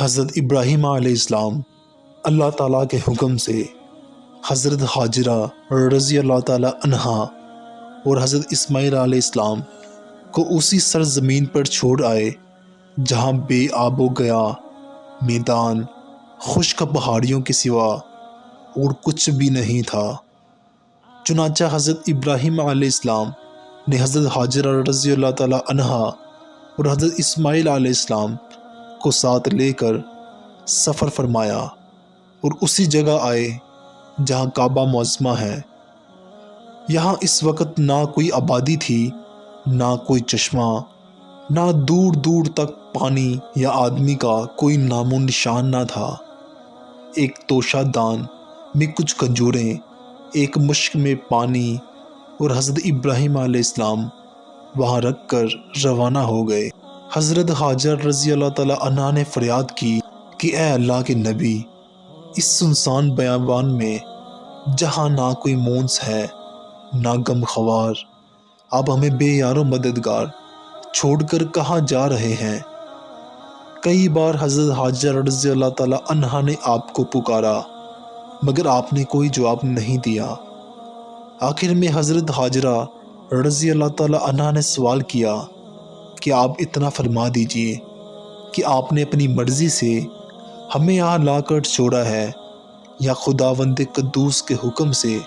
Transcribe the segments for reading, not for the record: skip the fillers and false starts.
حضرت ابراہیم علیہ السلام اللہ تعالیٰ کے حکم سے حضرت حاجرہ رضی اللہ تعالیٰ عنہا اور حضرت اسماعیل علیہ السلام کو اسی سرزمین پر چھوڑ آئے جہاں بے آب و گیا میدان خشک پہاڑیوں کے سوا اور کچھ بھی نہیں تھا۔ چنانچہ حضرت ابراہیم علیہ السلام نے حضرت حاجرہ رضی اللہ تعالیٰ عنہا اور حضرت اسماعیل علیہ السلام کو ساتھ لے کر سفر فرمایا اور اسی جگہ آئے جہاں کعبہ معظمہ ہے۔ یہاں اس وقت نہ کوئی آبادی تھی، نہ کوئی چشمہ، نہ دور دور تک پانی یا آدمی کا کوئی نام و نشان نہ تھا۔ ایک توشہ دان میں کچھ کھجوریں، ایک مشک میں پانی اور حضرت ابراہیم علیہ السلام وہاں رکھ کر روانہ ہو گئے۔ حضرت حاجر رضی اللہ تعالیٰ عنہا نے فریاد کی کہ اے اللہ کے نبی، اس سنسان بیابان میں جہاں نہ کوئی مونس ہے نہ غم خوار، آپ ہمیں بے یار و مددگار چھوڑ کر کہاں جا رہے ہیں؟ کئی بار حضرت حاجر رضی اللہ تعالیٰ عنہا نے آپ کو پکارا مگر آپ نے کوئی جواب نہیں دیا۔ آخر میں حضرت حاجرہ رضی اللہ تعالیٰ عنہا نے سوال کیا کہ آپ اتنا فرما دیجئے کہ آپ نے اپنی مرضی سے ہمیں یہاں لا کر چھوڑا ہے یا خداوند قدوس کے حکم سے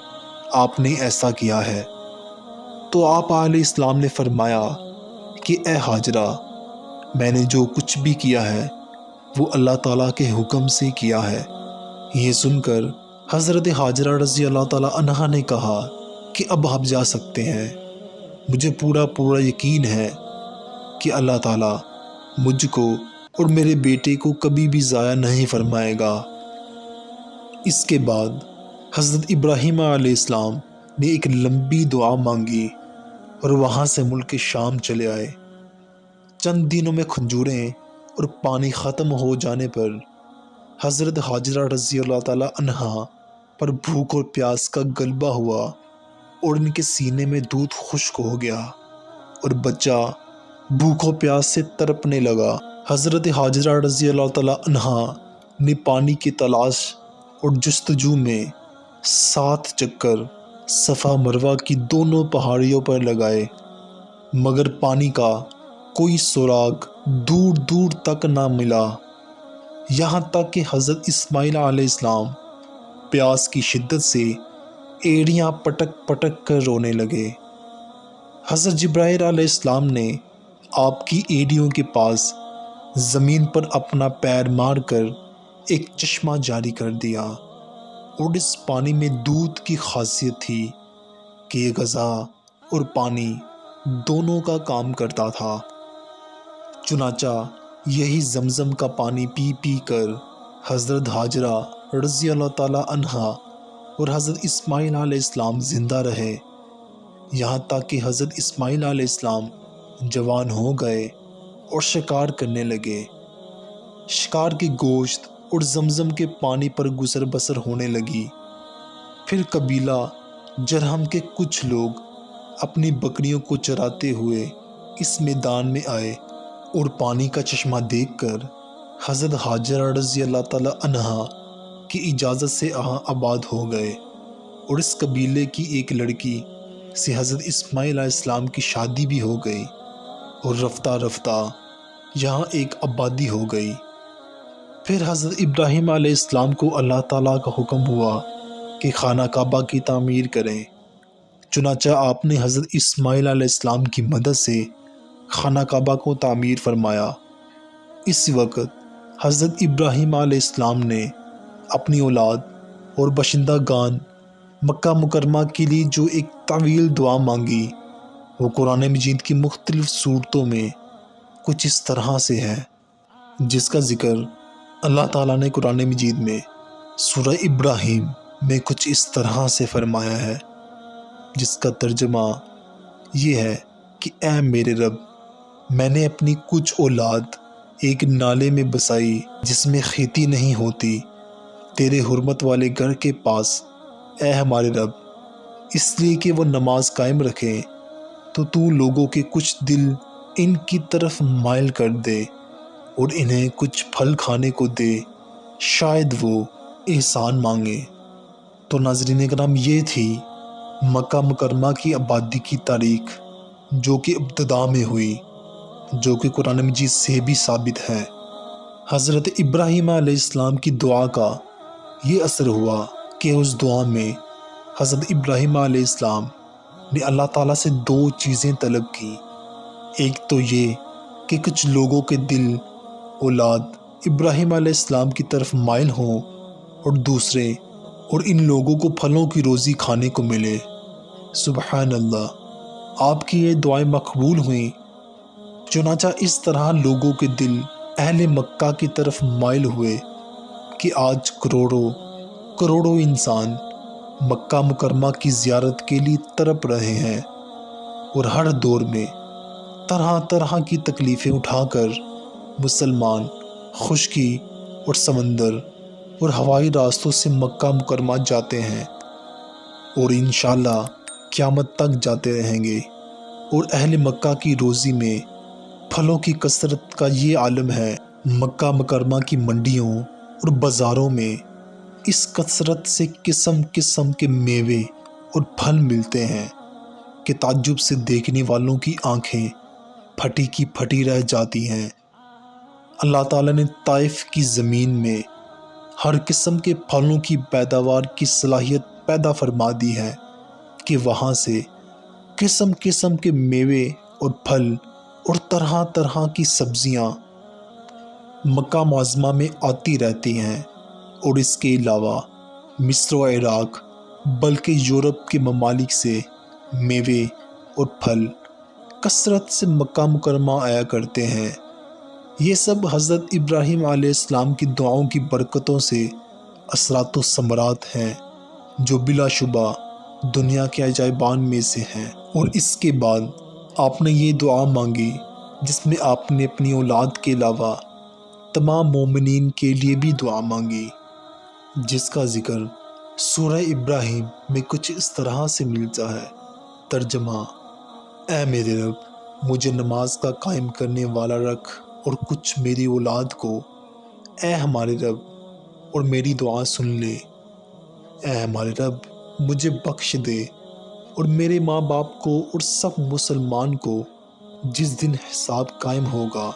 آپ نے ایسا کیا ہے؟ تو آپ علیہ السلام نے فرمایا کہ اے حاجرہ، میں نے جو کچھ بھی کیا ہے وہ اللہ تعالیٰ کے حکم سے کیا ہے۔ یہ سن کر حضرت حاجرہ رضی اللہ تعالیٰ عنہا نے کہا کہ اب آپ جا سکتے ہیں، مجھے پورا یقین ہے کہ اللہ تعالیٰ مجھ کو اور میرے بیٹے کو کبھی بھی ضائع نہیں فرمائے گا۔ اس کے بعد حضرت ابراہیم علیہ السلام نے ایک لمبی دعا مانگی اور وہاں سے ملک شام چلے آئے۔ چند دنوں میں کھجوریں اور پانی ختم ہو جانے پر حضرت حاجرہ رضی اللہ تعالیٰ عنہا پر بھوک اور پیاس کا غلبہ ہوا اور ان کے سینے میں دودھ خشک ہو گیا اور بچہ بھوک و پیاس سے تڑپنے لگا۔ حضرت حاجرہ رضی اللہ تعالیٰ عنہا نے پانی کی تلاش اور جستجو میں 7 چکر صفا مروہ کی دونوں پہاڑیوں پر لگائے مگر پانی کا کوئی سراغ دور دور تک نہ ملا، یہاں تک کہ حضرت اسماعیل علیہ السلام پیاس کی شدت سے ایڑیاں پٹک پٹک کر رونے لگے۔ حضرت جبرائیل علیہ السلام نے آپ کی ایڑیوں کے پاس زمین پر اپنا پیر مار کر ایک چشمہ جاری کر دیا اور اس پانی میں دودھ کی خاصیت تھی کہ یہ غذا اور پانی دونوں کا کام کرتا تھا۔ چنانچہ یہی زمزم کا پانی پی پی کر حضرت حاجرہ رضی اللہ تعالیٰ عنہا اور حضرت اسماعیل علیہ السلام زندہ رہے، یہاں تک کہ حضرت اسماعیل علیہ السلام جوان ہو گئے اور شکار کرنے لگے۔ شکار کے گوشت اور زمزم کے پانی پر گزر بسر ہونے لگی۔ پھر قبیلہ جرہم کے کچھ لوگ اپنی بکریوں کو چراتے ہوئے اس میدان میں آئے اور پانی کا چشمہ دیکھ کر حضرت حاجرہ رضی اللہ تعالیٰ عنہا کی اجازت سے یہاں آباد ہو گئے اور اس قبیلے کی ایک لڑکی سے حضرت اسماعیل علیہ السلام کی شادی بھی ہو گئی اور رفتہ رفتہ یہاں ایک آبادی ہو گئی۔ پھر حضرت ابراہیم علیہ السلام کو اللہ تعالیٰ کا حکم ہوا کہ خانہ کعبہ کی تعمیر کریں، چنانچہ آپ نے حضرت اسماعیل علیہ السلام کی مدد سے خانہ کعبہ کو تعمیر فرمایا۔ اس وقت حضرت ابراہیم علیہ السلام نے اپنی اولاد اور باشندہ گان مکہ مکرمہ کے لیے جو ایک طویل دعا مانگی وہ قرآن مجید کی مختلف صورتوں میں کچھ اس طرح سے ہے، جس کا ذکر اللہ تعالیٰ نے قرآن مجید میں سورہ ابراہیم میں کچھ اس طرح سے فرمایا ہے، جس کا ترجمہ یہ ہے کہ اے میرے رب، میں نے اپنی کچھ اولاد ایک نالے میں بسائی جس میں کھیتی نہیں ہوتی، تیرے حرمت والے گھر کے پاس اے ہمارے رب، اس لیے کہ وہ نماز قائم رکھیں، تو تو لوگوں کے کچھ دل ان کی طرف مائل کر دے اور انہیں کچھ پھل کھانے کو دے، شاید وہ احسان مانگے۔ تو ناظرین کرام، یہ تھی مکہ مکرمہ کی آبادی کی تاریخ، جو کہ ابتدا میں ہوئی، جو کہ قرآن مجید سے بھی ثابت ہے۔ حضرت ابراہیم علیہ السلام کی دعا کا یہ اثر ہوا کہ اس دعا میں حضرت ابراہیم علیہ السلام نے اللہ تعالیٰ سے 2 چیزیں طلب کی۔ ایک تو یہ کہ کچھ لوگوں کے دل، اولاد ابراہیم علیہ السلام کی طرف مائل ہوں، اور دوسرے اور ان لوگوں کو پھلوں کی روزی کھانے کو ملے۔ سبحان اللہ، آپ کی یہ دعائیں مقبول ہوئیں۔ چنانچہ اس طرح لوگوں کے دل اہل مکہ کی طرف مائل ہوئے کہ آج کروڑوں کروڑوں انسان مکہ مکرمہ کی زیارت کے لیے تڑپ رہے ہیں، اور ہر دور میں طرح طرح کی تکلیفیں اٹھا کر مسلمان خشکی اور سمندر اور ہوائی راستوں سے مکہ مکرمہ جاتے ہیں، اور انشاءاللہ قیامت تک جاتے رہیں گے۔ اور اہل مکہ کی روزی میں پھلوں کی کثرت کا یہ عالم ہے۔ مکہ مکرمہ کی منڈیوں اور بازاروں میں اس کثرت سے قسم قسم کے میوے اور پھل ملتے ہیں کہ تعجب سے دیکھنے والوں کی آنکھیں پھٹی کی پھٹی رہ جاتی ہیں۔ اللہ تعالیٰ نے طائف کی زمین میں ہر قسم کے پھلوں کی پیداوار کی صلاحیت پیدا فرما دی ہے کہ وہاں سے قسم قسم کے میوے اور پھل اور طرح طرح کی سبزیاں مکہ معظمہ میں آتی رہتی ہیں۔ اور اس کے علاوہ مصر و عراق بلکہ یورپ کے ممالک سے میوے اور پھل کثرت سے مکہ مکرمہ آیا کرتے ہیں۔ یہ سب حضرت ابراہیم علیہ السلام کی دعاؤں کی برکتوں سے اثرات و ثمرات ہیں، جو بلا شبہ دنیا کے عجائبان میں سے ہیں۔ اور اس کے بعد آپ نے یہ دعا مانگی جس میں آپ نے اپنی اولاد کے علاوہ تمام مومنین کے لیے بھی دعا مانگی، جس کا ذکر سورہ ابراہیم میں کچھ اس طرح سے ملتا ہے۔ ترجمہ: اے میرے رب، مجھے نماز کا قائم کرنے والا رکھ، اور کچھ میری اولاد کو۔ اے ہمارے رب، اور میری دعا سن لے۔ اے ہمارے رب، مجھے بخش دے، اور میرے ماں باپ کو اور سب مسلمان کو جس دن حساب قائم ہوگا۔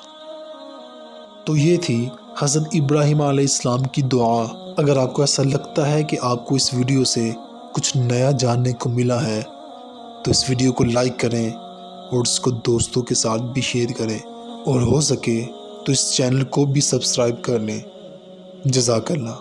تو یہ تھی حضرت ابراہیم علیہ السلام کی دعا۔ اگر آپ کو ایسا لگتا ہے کہ آپ کو اس ویڈیو سے کچھ نیا جاننے کو ملا ہے تو اس ویڈیو کو لائک کریں اور اس کو دوستوں کے ساتھ بھی شیئر کریں، اور ہو سکے تو اس چینل کو بھی سبسکرائب کر لیں۔ جزاک اللہ۔